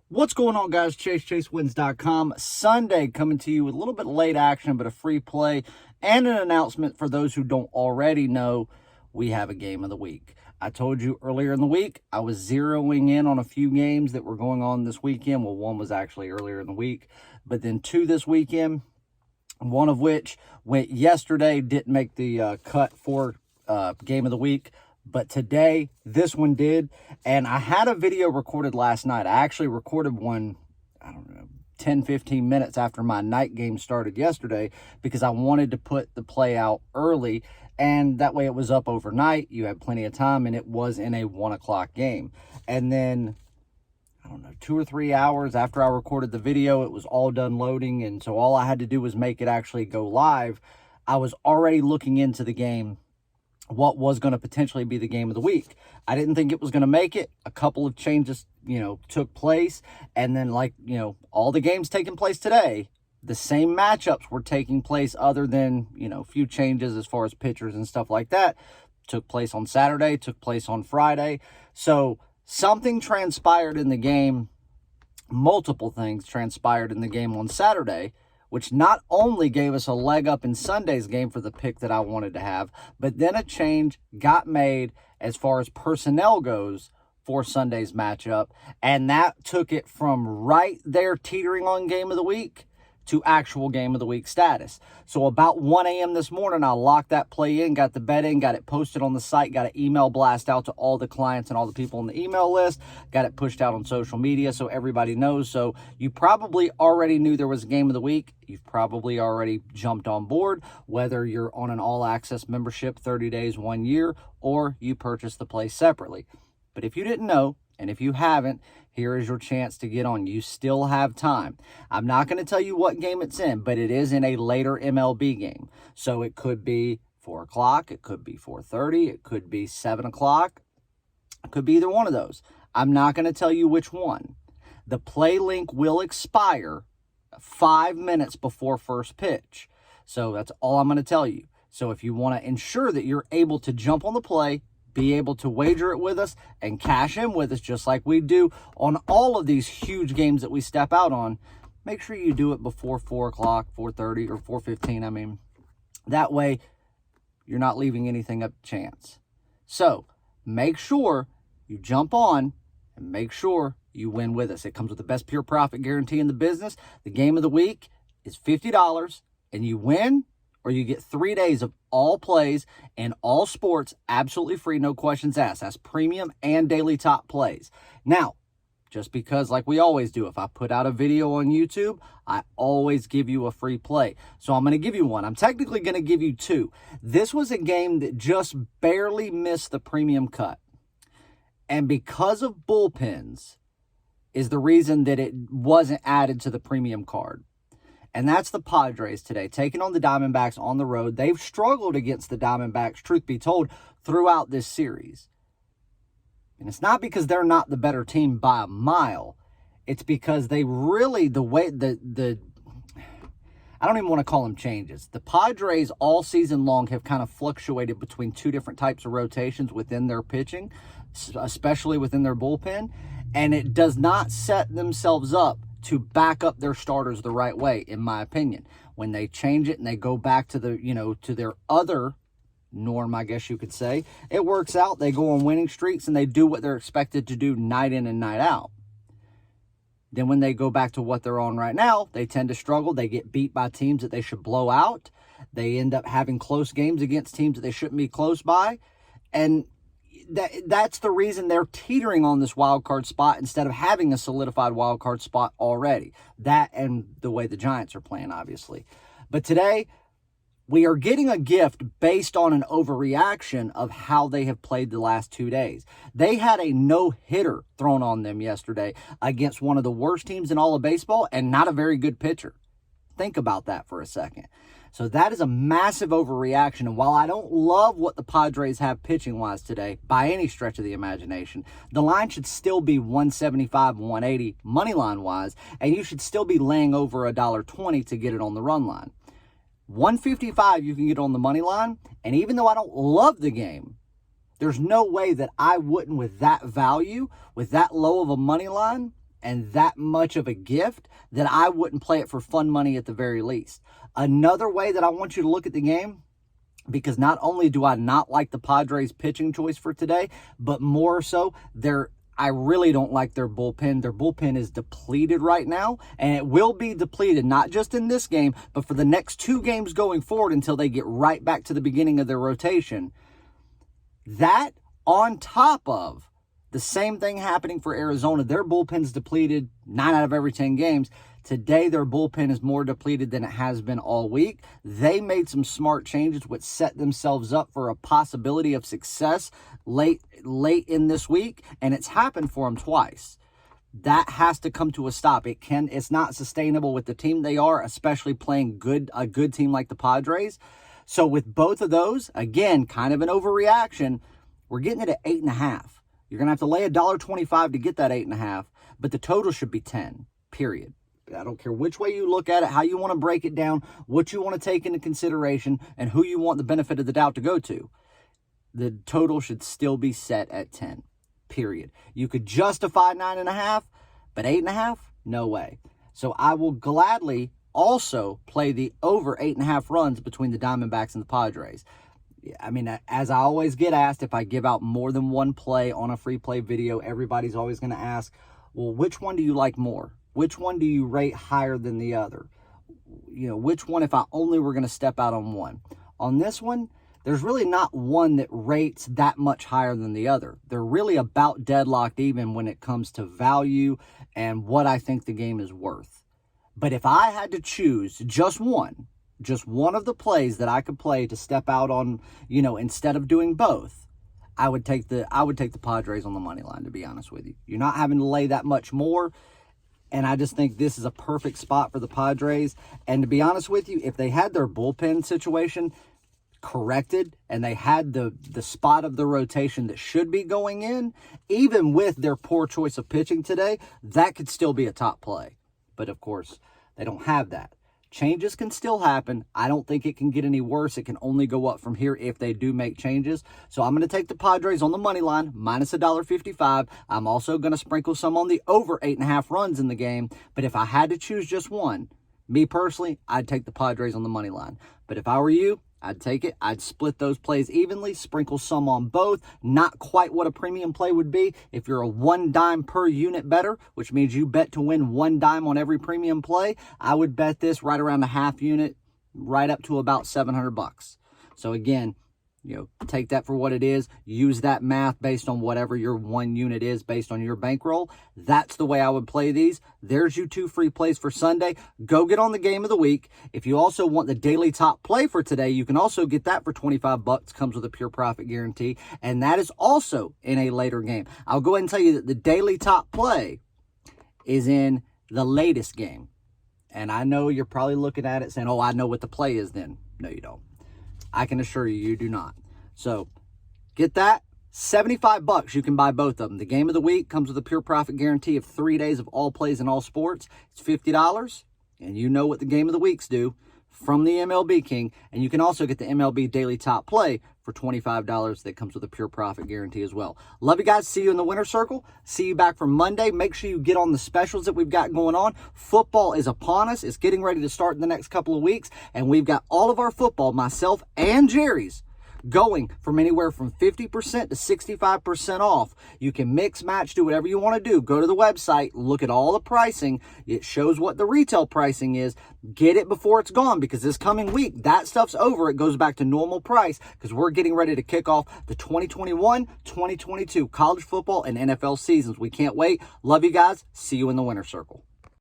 What's going on, guys? ChaseWins.com. Sunday coming to you with a little bit late action, but a free play and an announcement for those who don't already know. We have a game of the week. I told you earlier in the week I was zeroing in on a few games that were going on this weekend. Well, one was actually earlier in the week, but then two this weekend, one of which went yesterday, didn't make the cut for game of the week. But today, this one did, and I had a video recorded last night. I actually recorded one, 10, 15 minutes after my night game started yesterday because I wanted to put the play out early, and that way it was up overnight. You had plenty of time, and it was in a 1 o'clock game. And then, 2 or 3 hours after I recorded the video, it was all done loading, and so all I had to do was make it actually go live. I was already looking into the game, what was going to potentially be the game of the week. I didn't think it was going to make it. A couple of changes, took place. And then, all the games taking place today, the same matchups were taking place other than, a few changes as far as pitchers and stuff like that. Took place on Saturday, took place on Friday. So something transpired in the game. Multiple things transpired in the game on Saturday, which not only gave us a leg up in Sunday's game for the pick that I wanted to have, but then a change got made as far as personnel goes for Sunday's matchup, and that took it from right there teetering on game of the week to actual game of the week status. So about 1 a.m. this morning, I locked that play in, got the bet in, got it posted on the site, got an email blast out to all the clients and all the people on the email list, got it pushed out on social media so everybody knows. So you probably already knew there was a game of the week. You've probably already jumped on board, whether you're on an all-access membership, 30 days, 1 year, or you purchased the play separately. But if you didn't know, and if you haven't, here is your chance to get on. You still have time. I'm not going to tell you what game it's in, but it is in a later MLB game. So it could be 4 o'clock, it could be 4:30, it could be 7 o'clock. It could be either one of those. I'm not going to tell you which one. The play link will expire 5 minutes before first pitch. So that's all I'm going to tell you. So if you want to ensure that you're able to jump on the play, be able to wager it with us and cash in with us just like we do on all of these huge games that we step out on, make sure you do it before 4 o'clock, 4:30, or 4:15. That way you're not leaving anything up to chance. So make sure you jump on and make sure you win with us. It comes with the best pure profit guarantee in the business. The game of the week is $50, and you win or you get 3 days of all plays and all sports absolutely free, no questions asked. That's premium and daily top plays. Now, just because like we always do, if I put out a video on YouTube, I always give you a free play. So I'm going to give you one. I'm technically going to give you two. This was a game that just barely missed the premium cut. And because of bullpens is the reason that it wasn't added to the premium card. And that's the Padres today, taking on the Diamondbacks on the road. They've struggled against the Diamondbacks, truth be told, throughout this series. And it's not because they're not the better team by a mile. It's because they really, I don't even want to call them changes. The Padres all season long have kind of fluctuated between two different types of rotations within their pitching, especially within their bullpen. And it does not set themselves up to back up their starters the right way, in my opinion. When they change it and they go back to to their other norm, I guess you could say, it works out. They go on winning streaks and they do what they're expected to do night in and night out. Then when they go back to what they're on right now, they tend to struggle. They get beat by teams that they should blow out. They end up having close games against teams that they shouldn't be close by. And that's the reason they're teetering on this wild card spot instead of having a solidified wild card spot already. That and the way the Giants are playing, obviously. But today, we are getting a gift based on an overreaction of how they have played the last 2 days. They had a no-hitter thrown on them yesterday against one of the worst teams in all of baseball and not a very good pitcher. Think about that for a second. So that is a massive overreaction. And while I don't love what the Padres have pitching-wise today, by any stretch of the imagination, the line should still be 175, 180 money line-wise, and you should still be laying over $1.20 to get it on the run line. 155 you can get on the money line, and even though I don't love the game, there's no way that I wouldn't, with that value, with that low of a money line, and that much of a gift that I wouldn't play it for fun money at the very least. Another way that I want you to look at the game, because not only do I not like the Padres pitching choice for today, but more so, I really don't like their bullpen. Their bullpen is depleted right now, and it will be depleted, not just in this game, but for the next 2 games going forward until they get right back to the beginning of their rotation. That on top of the same thing happening for Arizona. Their bullpen's depleted 9 out of every 10 games. Today, their bullpen is more depleted than it has been all week. They made some smart changes which set themselves up for a possibility of success late in this week, and it's happened for them twice. That has to come to a stop. It's not sustainable with the team they are, especially playing a good team like the Padres. So with both of those, again, kind of an overreaction, we're getting it at 8.5. You're going to have to lay $1.25 to get that 8.5, but the total should be 10, period. I don't care which way you look at it, how you want to break it down, what you want to take into consideration, and who you want the benefit of the doubt to go to. The total should still be set at 10, period. You could justify 9.5, but 8.5, no way. So I will gladly also play the over 8.5 runs between the Diamondbacks and the Padres. I mean, as I always get asked, if I give out more than one play on a free play video, everybody's always going to ask, well, which one do you like more? Which one do you rate higher than the other? You know, which one if I only were going to step out on one? On this one, there's really not one that rates that much higher than the other. They're really about deadlocked even when it comes to value and what I think the game is worth. But if I had to choose just one of the plays that I could play to step out on, instead of doing both, I would take the Padres on the money line, to be honest with you. You're not having to lay that much more. And I just think this is a perfect spot for the Padres. And to be honest with you, if they had their bullpen situation corrected and they had the spot of the rotation that should be going in, even with their poor choice of pitching today, that could still be a top play. But of course, they don't have that. Changes can still happen. I don't think it can get any worse. It can only go up from here if they do make changes. So I'm going to take the Padres on the money line, minus $1.55. I'm also going to sprinkle some on the over 8.5 runs in the game. But if I had to choose just one, me personally, I'd take the Padres on the money line. But if I were you, I'd take it. I'd split those plays evenly, sprinkle some on both. Not quite what a premium play would be if you're a 1 dime per unit better, which means you bet to win 1 dime on every premium play. I would bet this right around the half unit, right up to about $700. So again, take that for what it is. Use that math based on whatever your 1 unit is based on your bankroll. That's the way I would play these. There's you 2 free plays for Sunday. Go get on the game of the week. If you also want the daily top play for today, you can also get that for $25. Comes with a pure profit guarantee. And that is also in a later game. I'll go ahead and tell you that the daily top play is in the latest game. And I know you're probably looking at it saying, oh, I know what the play is then. No, you don't. I can assure you, you do not. So get that. $75, you can buy both of them. The game of the week comes with a pure profit guarantee of 3 days of all plays in all sports. It's $50, and you know what the game of the weeks do from the MLB King. And you can also get the MLB Daily Top Play for $25 that comes with a pure profit guarantee as well. Love you guys. See you in the winner circle. See you back for Monday. Make sure you get on the specials that we've got going on. Football is upon us. It's getting ready to start in the next couple of weeks. And we've got all of our football, myself and Jerry's, going from anywhere from 50% to 65% off. You can mix, match, do whatever you want to do. Go to the website, look at all the pricing. It shows what the retail pricing is. Get it before it's gone, because this coming week, that stuff's over. It goes back to normal price because we're getting ready to kick off the 2021-2022 college football and NFL seasons. We can't wait. Love you guys. See you in the winner circle.